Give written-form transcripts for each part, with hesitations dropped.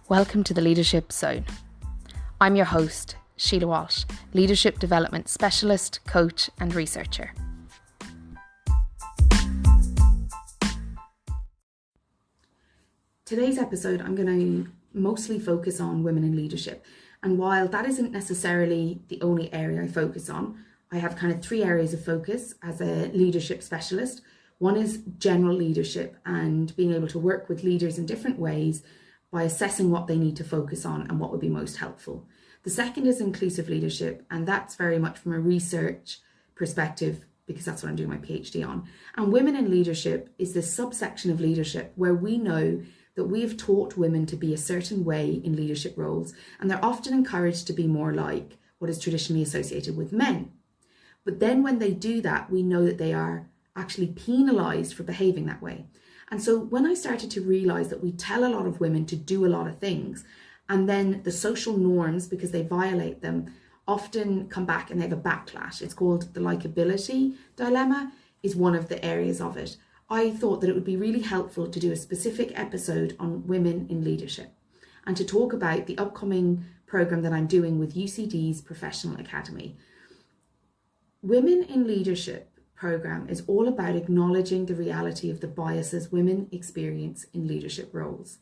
Welcome to the Leadership Zone. I'm your host, Sheila Walsh, Leadership Development Specialist, Coach and Researcher. Today's episode, I'm going to mostly focus on women in leadership. And while that isn't necessarily the only area I focus on, I have kind of three areas of focus as a leadership specialist. One is general leadership and being able to work with leaders in different ways by assessing what they need to focus on and what would be most helpful. The second is inclusive leadership, and that's very much from a research perspective because that's what I'm doing my PhD on. And women in leadership is this subsection of leadership where we know that we have taught women to be a certain way in leadership roles, and they're often encouraged to be more like what is traditionally associated with men. But then when they do that, we know that they are actually penalised for behaving that way. And so when I started to realise that we tell a lot of women to do a lot of things, and then the social norms, because they violate them, often come back and they have a backlash. It's called the likability dilemma, is one of the areas of it. I thought that it would be really helpful to do a specific episode on women in leadership and to talk about the upcoming programme that I'm doing with UCD's Professional Academy. Women in Leadership programme is all about acknowledging the reality of the biases women experience in leadership roles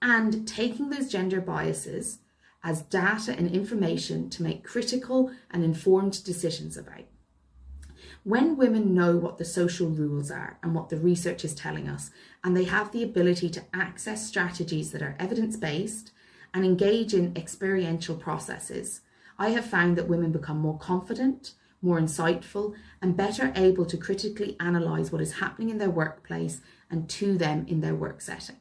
and taking those gender biases as data and information to make critical and informed decisions about. When women know what the social rules are and what the research is telling us, and they have the ability to access strategies that are evidence-based and engage in experiential processes, I have found that women become more confident, more insightful, and better able to critically analyse what is happening in their workplace and to them in their work setting.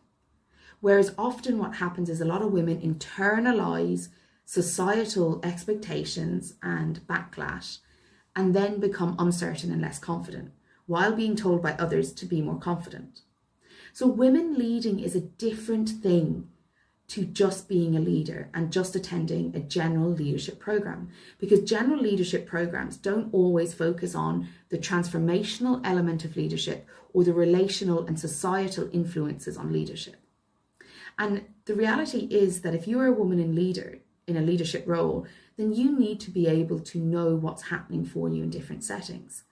Whereas often what happens is a lot of women internalise societal expectations and backlash and then become uncertain and less confident while being told by others to be more confident. So women leading is a different thing to just being a leader and just attending a general leadership program, because general leadership programs don't always focus on the transformational element of leadership or the relational and societal influences on leadership. And the reality is that if you're a woman in a leadership role, then you need to be able to know what's happening for you in different settings.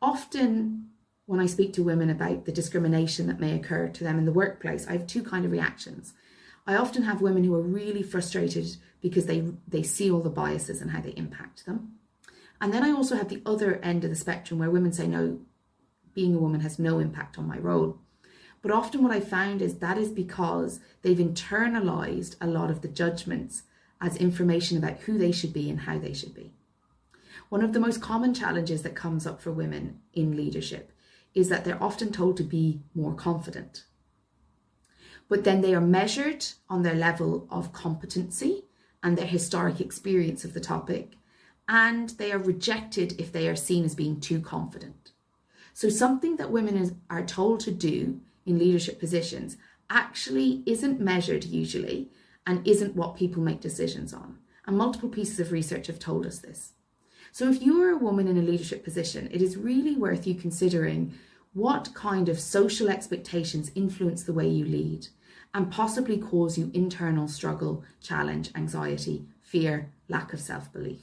Often when I speak to women about the discrimination that may occur to them in the workplace, I have two kinds of reactions. I often have women who are really frustrated because they see all the biases and how they impact them. And then I also have the other end of the spectrum where women say, no, being a woman has no impact on my role. But often what I found is that is because they've internalized a lot of the judgments as information about who they should be and how they should be. One of the most common challenges that comes up for women in leadership is that they're often told to be more confident. But then they are measured on their level of competency and their historic experience of the topic, and they are rejected if they are seen as being too confident. So something that women are told to do in leadership positions actually isn't measured usually and isn't what people make decisions on. And multiple pieces of research have told us this. So if you are a woman in a leadership position, it is really worth you considering what kind of social expectations influence the way you lead and possibly cause you internal struggle, challenge, anxiety, fear, lack of self-belief.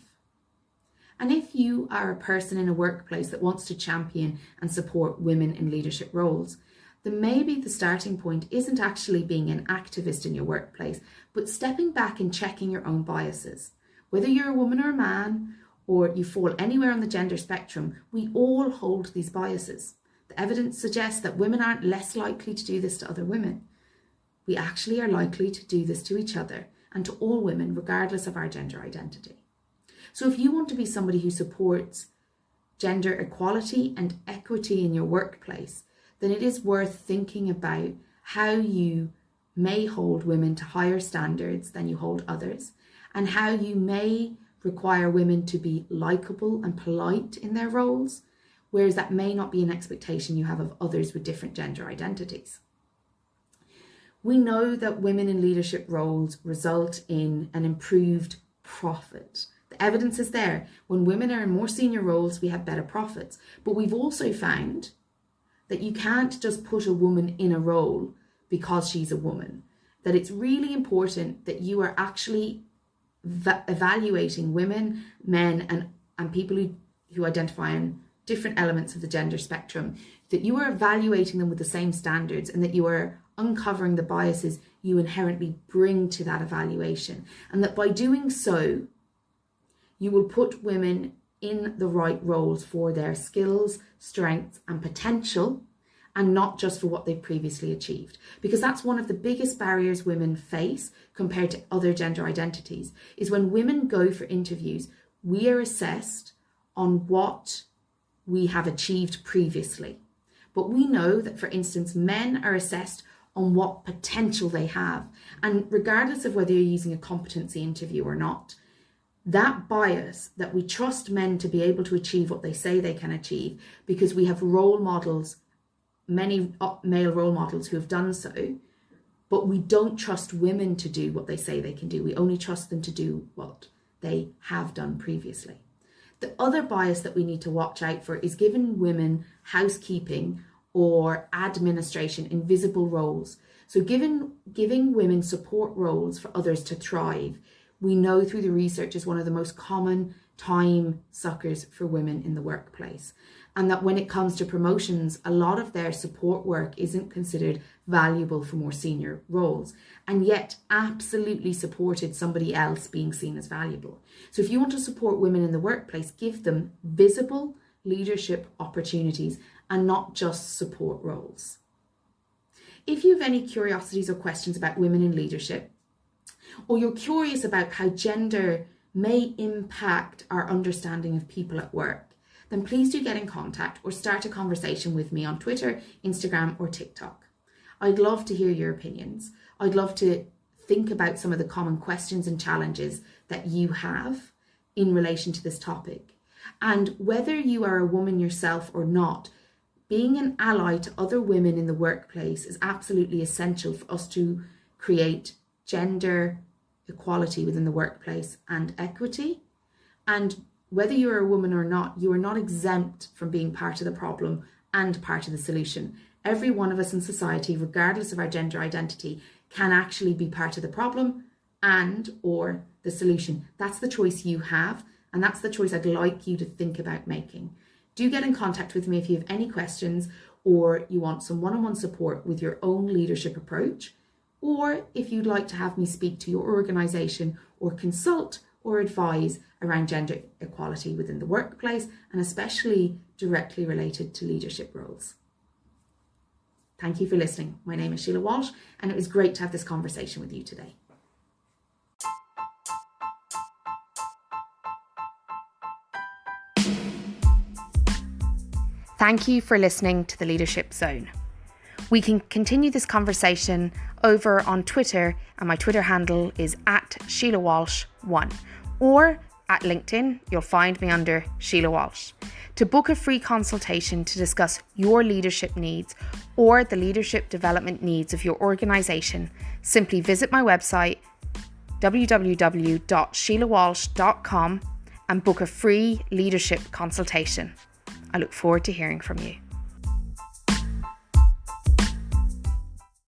And if you are a person in a workplace that wants to champion and support women in leadership roles, then maybe the starting point isn't actually being an activist in your workplace, but stepping back and checking your own biases. Whether you're a woman or a man, or you fall anywhere on the gender spectrum, we all hold these biases. The evidence suggests that women aren't less likely to do this to other women. We actually are likely to do this to each other and to all women, regardless of our gender identity. So if you want to be somebody who supports gender equality and equity in your workplace, then it is worth thinking about how you may hold women to higher standards than you hold others, and how you may require women to be likable and polite in their roles, whereas that may not be an expectation you have of others with different gender identities. We know that women in leadership roles result in an improved profit. The evidence is there. When women are in more senior roles, we have better profits. But we've also found that you can't just put a woman in a role because she's a woman. that it's really important that you are actually evaluating women, men, and people who identify in different elements of the gender spectrum, that you are evaluating them with the same standards, and that you are uncovering the biases you inherently bring to that evaluation. And that by doing so, you will put women in the right roles for their skills, strengths, and potential, and not just for what they've previously achieved. Because that's one of the biggest barriers women face compared to other gender identities, is when women go for interviews, we are assessed on what we have achieved previously. But we know that, for instance, men are assessed on what potential they have. And regardless of whether you're using a competency interview or not, that bias that we trust men to be able to achieve what they say they can achieve because we have role models, many male role models who have done so, but we don't trust women to do what they say they can do. We only trust them to do what they have done previously. The other bias that we need to watch out for is giving women housekeeping or administration in visible roles. So giving women support roles for others to thrive, we know through the research is one of the most common time suckers for women in the workplace. And that when it comes to promotions, a lot of their support work isn't considered valuable for more senior roles, and yet absolutely supported somebody else being seen as valuable. So if you want to support women in the workplace, give them visible leadership opportunities and not just support roles. If you have any curiosities or questions about women in leadership, or you're curious about how gender may impact our understanding of people at work, then please do get in contact or start a conversation with me on Twitter, Instagram, or TikTok. I'd love to hear your opinions. I'd love to think about some of the common questions and challenges that you have in relation to this topic. And whether you are a woman yourself or not, being an ally to other women in the workplace is absolutely essential for us to create gender equality within the workplace and equity. And whether you're a woman or not, you are not exempt from being part of the problem and part of the solution. Every one of us in society, regardless of our gender identity, can actually be part of the problem and or the solution. That's the choice you have, and that's the choice I'd like you to think about making. Do get in contact with me if you have any questions, or you want some one-on-one support with your own leadership approach, or if you'd like to have me speak to your organisation or consult or advise around gender equality within the workplace, and especially directly related to leadership roles. Thank you for listening. My name is Sheila Walsh, and it was great to have this conversation with you today. Thank you for listening to the Leadership Zone. We can continue this conversation over on Twitter, and my Twitter handle is @SheilaWalsh1, or at LinkedIn, you'll find me under Sheila Walsh. To book a free consultation to discuss your leadership needs or the leadership development needs of your organisation, simply visit my website www.sheilawalsh.com and book a free leadership consultation. I look forward to hearing from you.